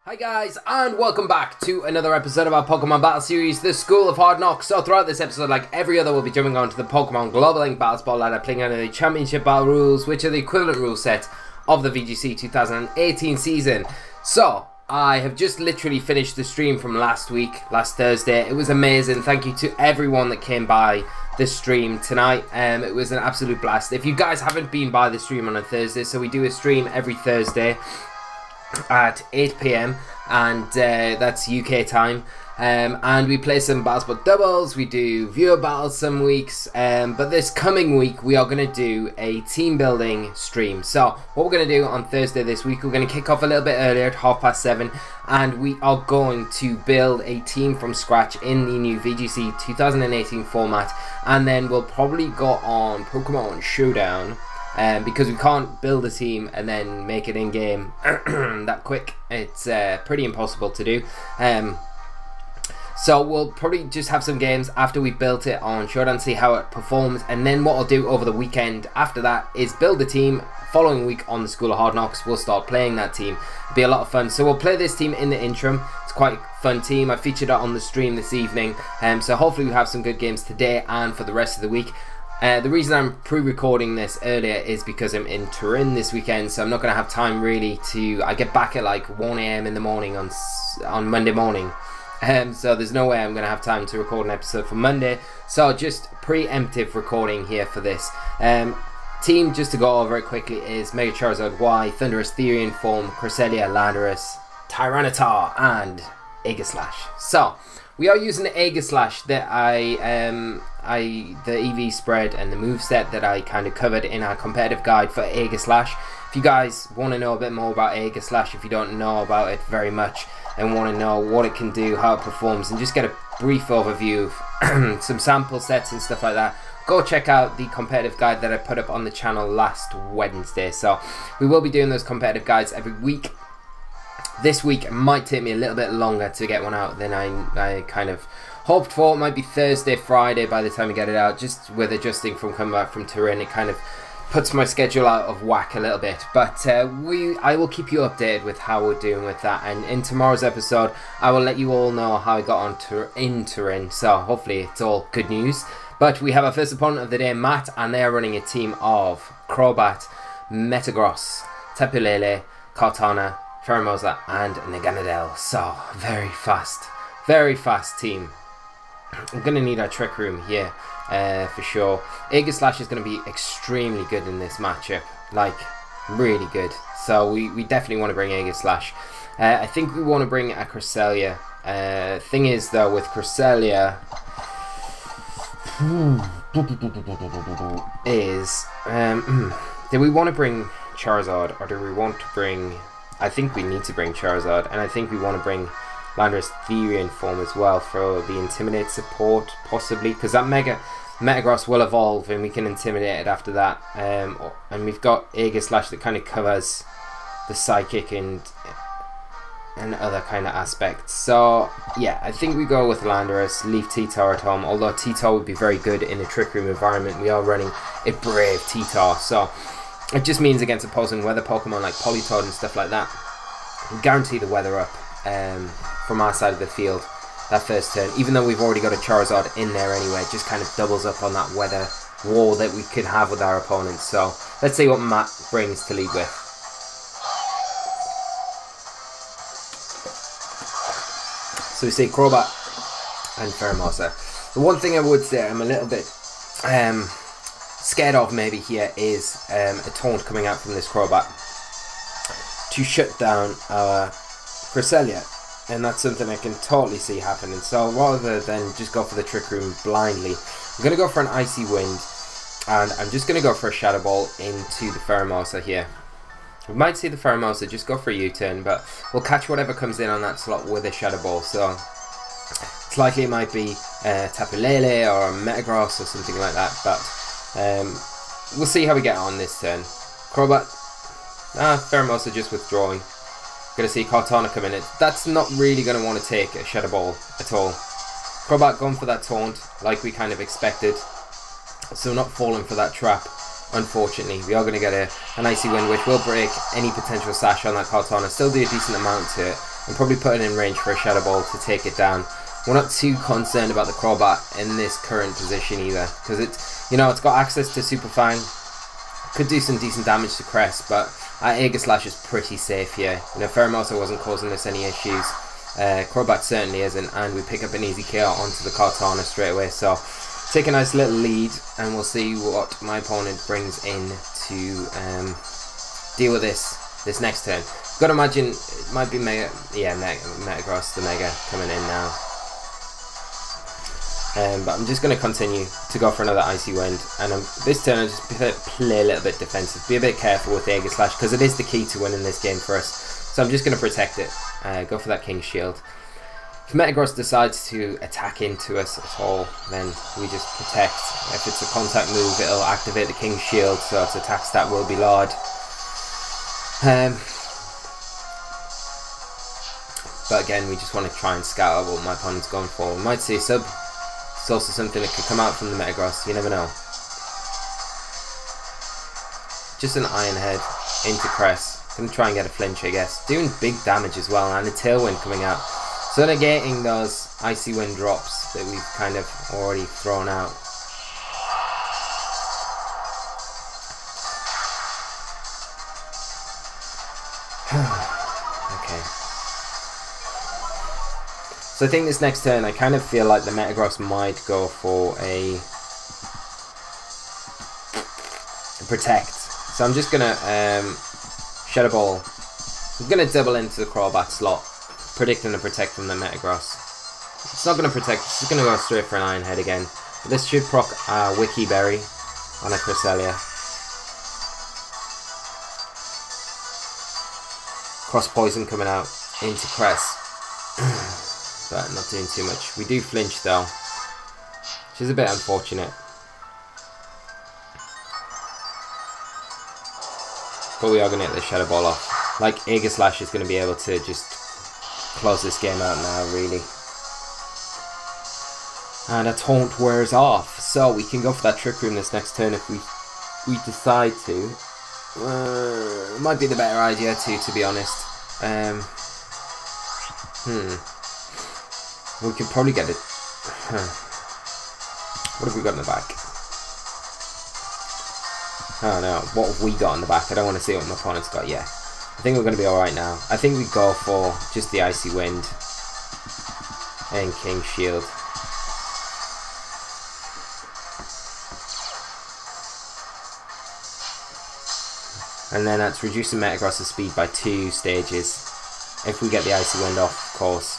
Hi guys, and welcome back to another episode of our Pokemon Battle Series, the School of Hard Knocks. So throughout this episode, like every other, we'll be jumping on to the Pokemon Global Link Battle Spot ladder, playing under the Championship Battle rules, which are the equivalent rule set of the VGC 2018 season. So, I have just literally finished the stream from last Thursday. It was amazing. Thank you to everyone that came by the stream tonight. It was an absolute blast. If you guys haven't been by the stream on a Thursday, so we do a stream every Thursday at 8 PM, and that's UK time, and we play some Battle Spot doubles. We do viewer battles some weeks, but this coming week we are going to do a team building stream. So what we're going to do on Thursday this week, we're going to kick off a little bit earlier at 7:30, and we are going to build a team from scratch in the new VGC 2018 format, and then we'll probably go on Pokemon Showdown, because we can't build a team and then make it in-game that quick. It's pretty impossible to do. So we'll probably just have some games after we've built it on Showdown, see how it performs, and then what I'll do over the weekend after that is build a team. Following week on the School of Hard Knocks, we'll start playing that team. It'll be a lot of fun. So we'll play this team in the interim. It's quite a fun team. I featured it on the stream this evening, so hopefully we have some good games today and for the rest of the week. The reason I'm pre-recording this earlier is because I'm in Turin this weekend, so I'm not going to have time really to... I get back at like 1 AM in the morning on Monday morning, so there's no way I'm going to have time to record an episode for Monday, so just preemptive recording here for this. Team, just to go over it quickly, is Mega Charizard Y, Thundurus-Therian form, Cresselia, Landorus, Tyranitar, and Aegislash. So we are using the Aegislash that the EV spread and the moveset that I kind of covered in our competitive guide for Aegislash. If you guys want to know a bit more about Aegislash, if you don't know about it very much and want to know what it can do, how it performs, and just get a brief overview of some sample sets and stuff like that, go check out the competitive guide that I put up on the channel last Wednesday. So we will be doing those competitive guides every week. This week it might take me a little bit longer to get one out than I kind of hoped for. It might be Thursday, Friday by the time we get it out. Just with adjusting from coming back from Turin, it kind of puts my schedule out of whack a little bit. But I will keep you updated with how we're doing with that. And in tomorrow's episode, I will let you all know how I got on in Turin. So hopefully it's all good news. But we have our first opponent of the day, Matt, and they are running a team of Crobat, Metagross, Tapu Lele, Kartana, Pheromosa, and Naganadel. So very fast team. I'm going to need our Trick Room here for sure. Aegislash is going to be extremely good in this matchup, like really good. So we definitely want to bring Aegislash. I think we want to bring a Cresselia. Thing is though, with Cresselia is do we want to bring Charizard, or do we want to bring... I think we need to bring Charizard, and I think we want to bring Landorus-T form as well for the Intimidate support, possibly, because that Metagross will evolve and we can Intimidate it after that. And we've got Aegislash that kind of covers the Psychic and other kind of aspects. So yeah, I think we go with Landorus, leave T-Tar at home, although T-Tar would be very good in a Trick Room environment. We are running a Brave T-Tar, so it just means against opposing weather Pokemon like Politoed and stuff like that, guarantee the weather up from our side of the field that first turn. Even though we've already got a Charizard in there anyway, it just kind of doubles up on that weather wall that we could have with our opponents. So let's see what Matt brings to lead with. So we see Crobat and Pheromosa. The one thing I would say I'm a little bit scared of maybe here is a taunt coming out from this Crobat to shut down our Cresselia, and that's something I can totally see happening. So rather than just go for the Trick Room blindly, I'm going to go for an Icy Wind, and I'm just going to go for a Shadow Ball into the Pheromosa here. We might see the Pheromosa just go for a U-turn, but we'll catch whatever comes in on that slot with a Shadow Ball. So it's likely it might be Tapu Lele or a Metagross or something like that, but we'll see how we get on this turn. Crobat, Pheromosa just withdrawing. Gonna see Kartana come in. That's not really gonna want to take a Shadow Ball at all. Crobat going for that taunt like we kind of expected, so not falling for that trap. Unfortunately, we are going to get an Icy Wind, which will break any potential sash on that Kartana. Still do a decent amount to it, and probably put it in range for a Shadow Ball to take it down. We're not too concerned about the Crobat in this current position either, because it's, you know, it's got access to Super Fang, could do some decent damage to Crest, but Aegislash is pretty safe here. You know, Pheromosa wasn't causing us any issues, Crobat certainly isn't, and we pick up an easy kill onto the Kartana straight away, so take a nice little lead, and we'll see what my opponent brings in to deal with this next turn. Gotta imagine it might be Metagross the Mega coming in now. But I'm just going to continue to go for another Icy Wind, and this turn I'll just play a little bit defensive, be a bit careful with Aegislash, because it is the key to winning this game for us. So I'm just going to protect it, go for that King's Shield. If Metagross decides to attack into us at all, then we just protect. If it's a contact move, it'll activate the King's Shield, so its attack stat will be lowered. But again, we just want to try and scout what my opponent's going for. We might see a sub. It's also something that could come out from the Metagross, you never know. Just an Iron Head into Crest. Gonna try and get a flinch, I guess. Doing big damage as well, and a Tailwind coming out. So negating those Icy Wind drops that we've kind of already thrown out. Okay. So I think this next turn, I kind of feel like the Metagross might go for a Protect. So I'm just gonna Shadow Ball. I'm gonna double into the Crobat slot, predicting a Protect from the Metagross. It's not gonna Protect, it's just gonna go straight for an Iron Head again. But this should proc Wiki Berry on a Cresselia. Cross Poison coming out into Crest. But not doing too much. We do flinch though, which is a bit unfortunate. But we are going to get the Shadow Ball off. Like, Aegislash is going to be able to just close this game out now, really. And a Taunt wears off. So we can go for that Trick Room this next turn if we decide to. It might be the better idea to be honest. We could probably get it. What have we got in the back? Oh no, what have we got in the back? I don't want to see what my opponent's got yet. I think we're going to be alright now. I think we go for just the Icy Wind and King's Shield. And then that's reducing Metagross's speed by 2 stages. If we get the Icy Wind off, of course.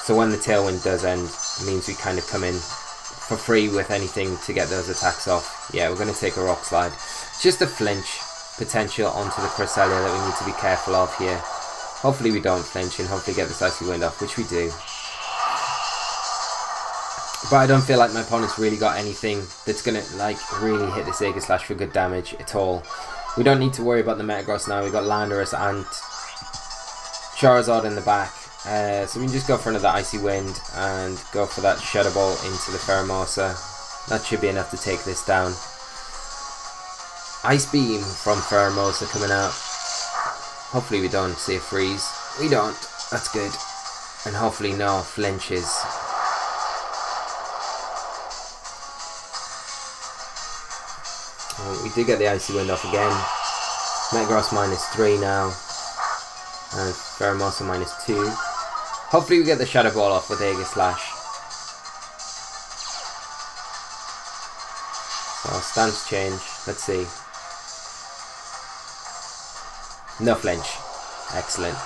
So when the Tailwind does end, it means we kind of come in for free with anything to get those attacks off. Yeah, we're going to take a Rock Slide. It's just a flinch potential onto the Cresselia that we need to be careful of here. Hopefully we don't flinch and hopefully get this Icy Wind off, which we do. But I don't feel like my opponent's really got anything that's going to like really hit this Aegislash for good damage at all. We don't need to worry about the Metagross now. We've got Landorus and Charizard in the back. So we can just go for another Icy Wind and go for that Shadow Ball into the Pheromosa. That should be enough to take this down. Ice Beam from Pheromosa coming out. Hopefully we don't see a freeze. We don't. That's good. And hopefully no flinches. We do get the Icy Wind off again. Metagross -3 now. And Pheromosa -2. Hopefully we get the Shadow Ball off with Aegislash. So stance change. Let's see. No flinch. Excellent.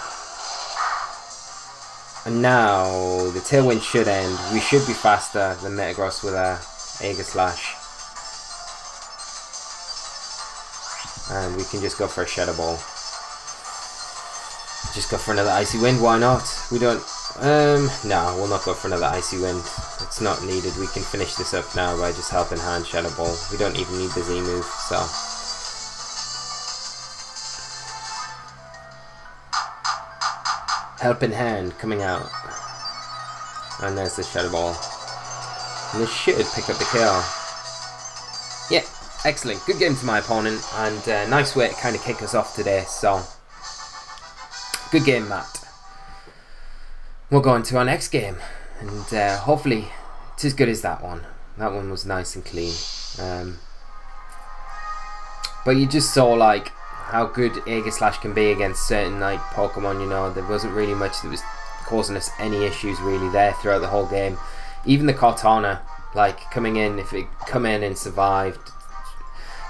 And now the Tailwind should end. We should be faster than Metagross with our Aegislash. And we can just go for a Shadow Ball. Just go for another Icy Wind, why not? We don't... no, we'll not go for another Icy Wind. It's not needed. We can finish this up now by just Helping Hand Shadow Ball. We don't even need the Z move, so... Helping Hand coming out. And there's the Shadow Ball. And this should pick up the kill. Yeah, excellent. Good game to my opponent, and nice way to kind of kick us off today, so... Good game, Matt. We'll go on to our next game, and hopefully it's as good as that one. That one was nice and clean. But you just saw like how good Aegislash can be against certain like Pokemon. You know, there wasn't really much that was causing us any issues really there throughout the whole game. Even the Cortana, like coming in, if it come in and survived.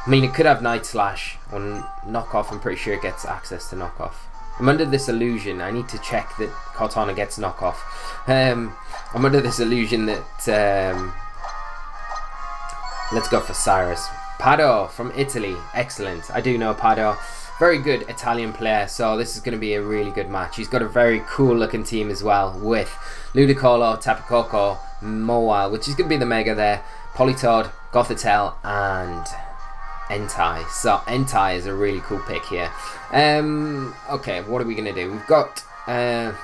I mean, it could have Night Slash or Knockoff. I'm pretty sure it gets access to Knockoff. I'm under this illusion. I need to check that Cortana gets Knockoff. I'm under this illusion that let's go for Cyrus. Pado from Italy. Excellent. I do know Pado. Very good Italian player, so this is going to be a really good match. He's got a very cool looking team as well, with Ludicolo, Tapu Koko, Mawile, which is going to be the Mega there, Politoed, Gothitelle, and Entei. So Entei is a really cool pick here. Okay, what are we going to do? We've got... the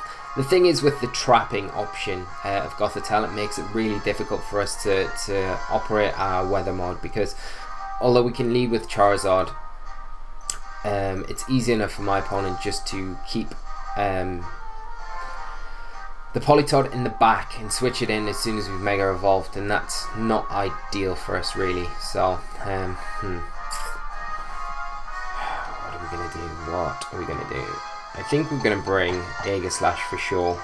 thing is, with the trapping option of Gothitelle, it makes it really difficult for us to operate our weather mode, because although we can lead with Charizard, it's easy enough for my opponent just to keep the Politoed in the back and switch it in as soon as we've Mega Evolved, and that's not ideal for us really. So what are we going to do? What are we going to do? I think we're going to bring Aegislash for sure.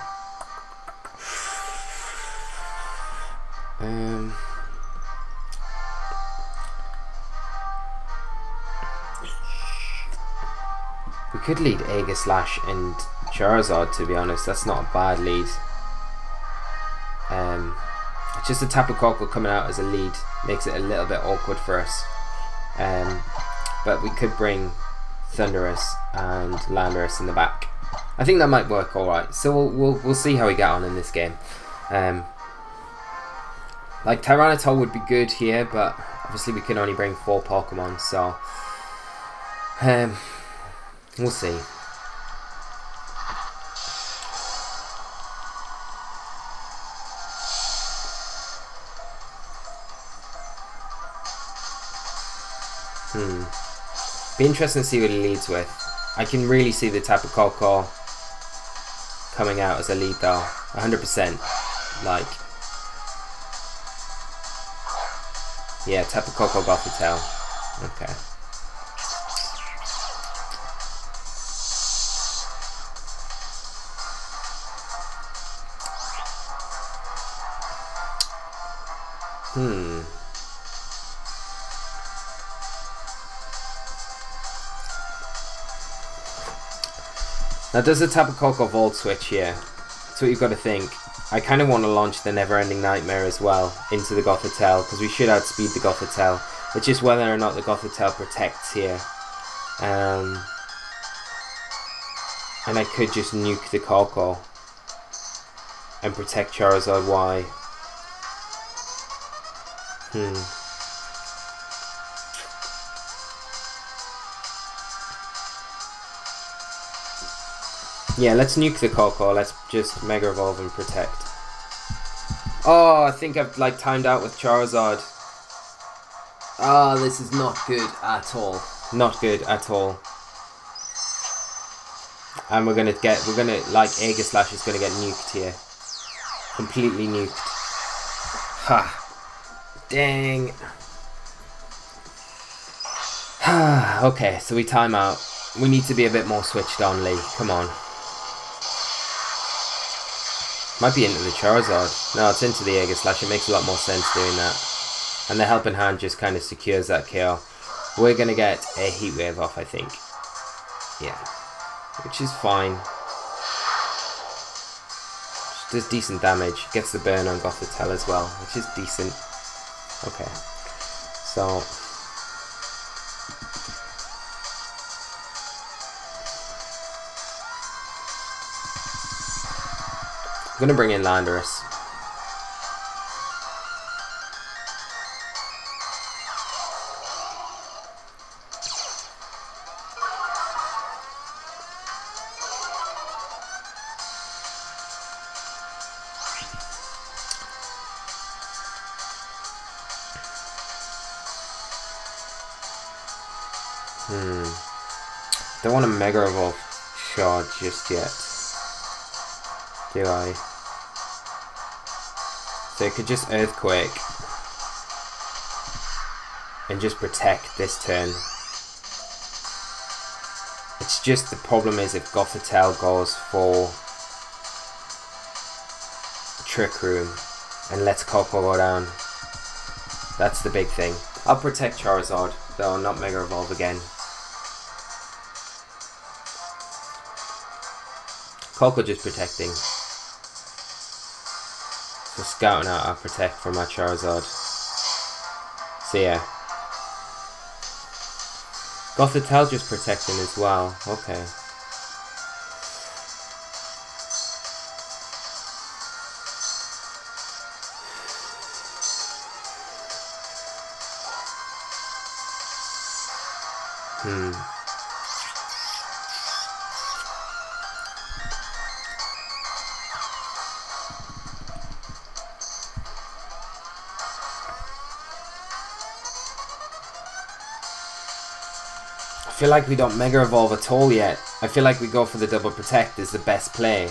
We could lead Aegislash and Charizard, to be honest. That's not a bad lead. It's just a Tapu Koko coming out as a lead makes it a little bit awkward for us. But we could bring Thundurus and Landorus in the back. I think that might work alright. So we'll see how we get on in this game. Like Tyranitar would be good here, but obviously we can only bring 4 Pokemon, so we'll see. Be interesting to see what he leads with. I can really see the Tapu Koko coming out as a lead though, 100%. Like, yeah, Tapu Koko Gothitelle. Okay. Now, does the Tapu Koko Volt switch here? That's what you've got to think. I kind of want to launch the Never Ending Nightmare as well into the Gothitelle, because we should outspeed the Gothitelle. It's just whether or not the Gothitelle protects here. And I could just nuke the Koko and protect Charizard Y. Yeah, let's nuke the Koko. Let's just Mega Evolve and protect. Oh, I think I've like timed out with Charizard. Oh, this is not good at all. Not good at all. And we're gonna like Aegislash is gonna get nuked here. Completely nuked. Ha. Dang. Okay, so we time out. We need to be a bit more switched on, Lee. Come on. Might be into the Charizard. No, it's into the Aegislash. It makes a lot more sense doing that. And the Helping Hand just kind of secures that KO. We're going to get a Heat Wave off, I think. Yeah. Which is fine. Just does decent damage. Gets the burn on Gothitelle as well, which is decent. Okay. So... I'm going to bring in Landorus. Don't want to Mega Evolve. charge just yet. Do I? So it could just Earthquake and just protect this turn. It's just the problem is if Gothitelle goes for Trick Room and lets Coco go down. That's the big thing. I'll protect Charizard, though I'll not Mega Evolve again. Coco just protecting. So scouting out, I'll protect from my Charizard. So yeah. Gothitelle just protecting as well. Okay. I feel like we don't Mega Evolve at all yet. I feel like we go for the double protect is the best play.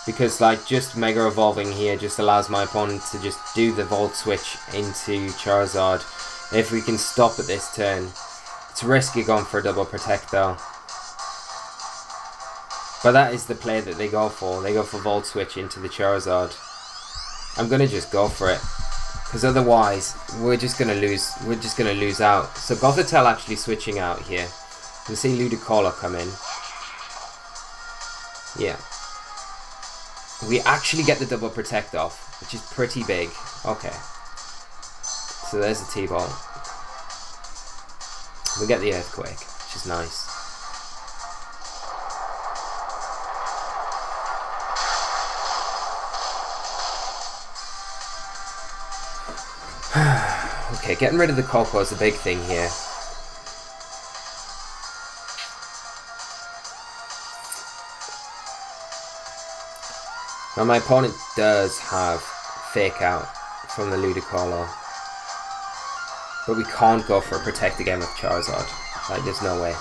Because like just Mega Evolving here just allows my opponent to just do the Volt Switch into Charizard. If we can stop at this turn. It's risky going for a double protect though. But that is the play that they go for. They go for Volt Switch into the Charizard. I'm gonna just go for it. Because otherwise we're just gonna lose out. So Gothitelle actually switching out here. You can see Ludicolo come in. Yeah. We actually get the double protect off, which is pretty big. Okay. So there's the T-Ball. We get the Earthquake, which is nice. Okay, getting rid of the Coco is a big thing here. Now my opponent does have Fake Out from the Ludicolo. But we can't go for a Protect again with Charizard. Like, there's no way.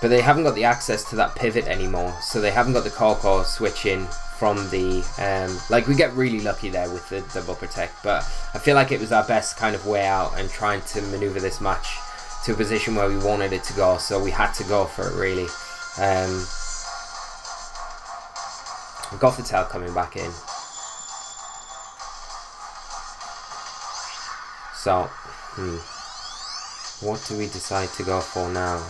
But they haven't got the access to that pivot anymore. So they haven't got the Coco switch in from the... like, we get really lucky there with the double Protect. But I feel like it was our best kind of way out and trying to maneuver this match to a position where we wanted it to go. So we had to go for it, really. Gothitelle coming back in. So, what do we decide to go for now?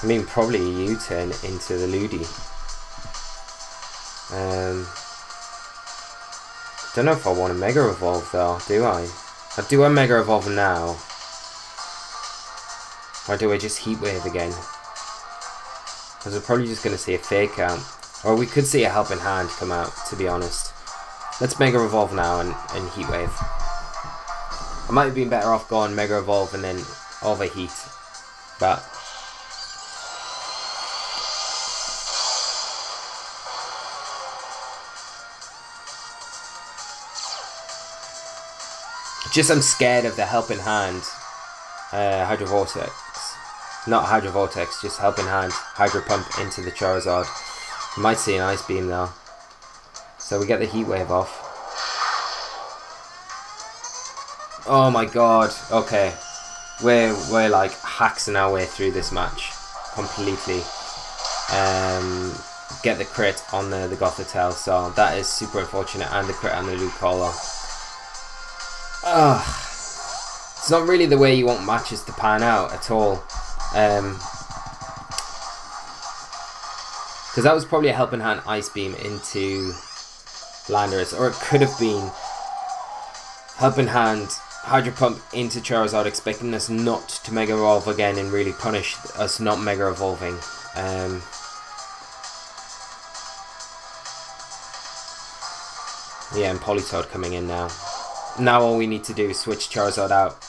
I mean, probably a U-turn into the Ludi. Don't know if I want to Mega Evolve though, do I? Do I Mega Evolve now? Or do I just Heat Wave again? Because we're probably just going to see a Fake Out. Or we could see a Helping Hand come out, to be honest. Let's Mega Evolve now and Heat Wave. I might have been better off going Mega Evolve and then Overheat. But... just I'm scared of the Helping Hand. Hydro Vortex. Not Hydro Vortex, just Helping Hand. Hydro Pump into the Charizard. We might see an Ice Beam though. So we get the Heat Wave off. Oh my god. Okay. We're like haxing our way through this match. Completely. Get the crit on the Gothitelle. So that is super unfortunate. And the crit on the Ludicolo. It's not really the way you want matches to pan out at all. Because that was probably a Helping Hand Ice Beam into Landorus, or it could have been Helping Hand Hydro Pump into Charizard, expecting us not to Mega Evolve again and really punish us not Mega Evolving. Yeah, and Politoed coming in now. Now all we need to do is switch Charizard out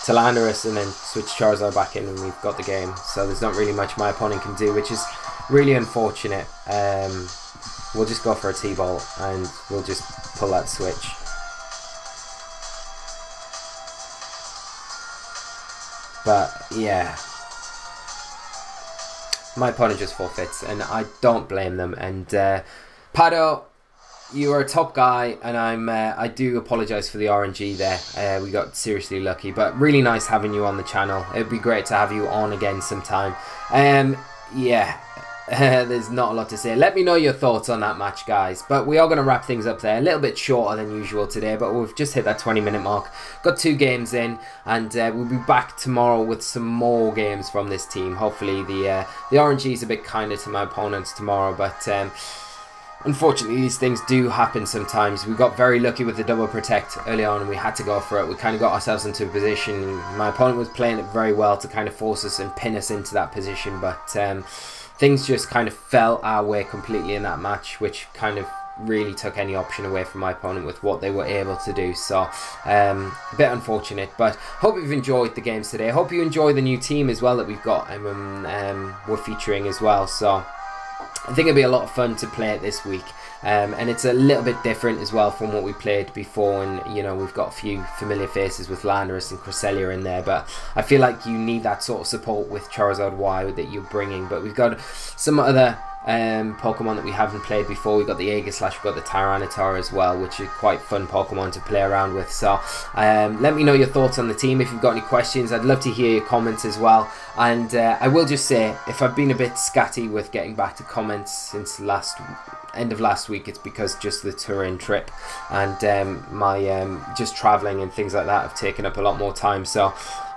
to Landorus and then switch Charizard back in and we've got the game. So there's not really much my opponent can do, which is really unfortunate. We'll just go for a T-Ball and we'll just pull that switch. But yeah, my opponent just forfeits, and I don't blame them. And Pado, you are a top guy, and I do apologise for the RNG there. We got seriously lucky, but really nice having you on the channel. It'd be great to have you on again sometime. Yeah. There's not a lot to say. Let me know your thoughts on that match, guys. But we are going to wrap things up there. A little bit shorter than usual today, but we've just hit that 20-minute mark. Got 2 games in, and we'll be back tomorrow with some more games from this team. Hopefully the RNG is a bit kinder to my opponents tomorrow, but unfortunately these things do happen sometimes. We got very lucky with the double protect early on, and we had to go for it. We kind of got ourselves into a position. My opponent was playing it very well to kind of force us and pin us into that position, but things just kind of fell our way completely in that match, which kind of really took any option away from my opponent with what they were able to do. So a bit unfortunate, but hope you've enjoyed the games today. Hope you enjoy the new team as well that we've got, and we're featuring as well. So I think it'll be a lot of fun to play it this week. And it's a little bit different as well from what we played before, and you know, we've got a few familiar faces with Landorus and Cresselia in there, but I feel like you need that sort of support with Charizard Y that you're bringing. But we've got some other Pokemon that we haven't played before. We've got the Aegislash, we've got the Tyranitar as well, which is quite fun Pokemon to play around with. So let me know your thoughts on the team. If you've got any questions, I'd love to hear your comments as well. And I will just say, if I've been a bit scatty with getting back to comments since end of last week, it's because just the Turin trip and my just traveling and things like that have taken up a lot more time. So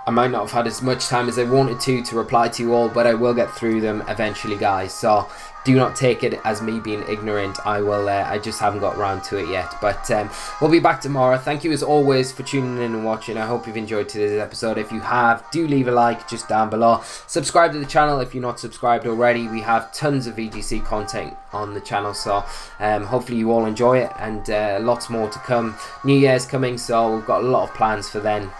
I might not have had as much time as I wanted to reply to you all, but I will get through them eventually, guys. So do not take it as me being ignorant. I just haven't got around to it yet. But we'll be back tomorrow. Thank you as always for tuning in and watching. I hope you've enjoyed today's episode. If you have, do leave a like just down below. Subscribe to the channel if you're not subscribed already. We have tons of VGC content on the channel, so hopefully you all enjoy it, and lots more to come. New Year's coming, so we've got a lot of plans for then.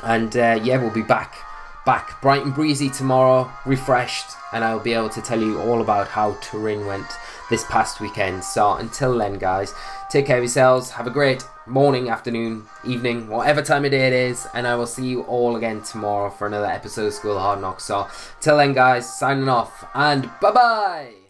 And yeah, we'll be back bright and breezy tomorrow, refreshed, and I'll be able to tell you all about how Turin went this past weekend. So until then, guys, take care of yourselves, have a great morning, afternoon, evening, whatever time of day it is, and I will see you all again tomorrow for another episode of School of Hard Knocks. So until then, guys, signing off, and bye bye.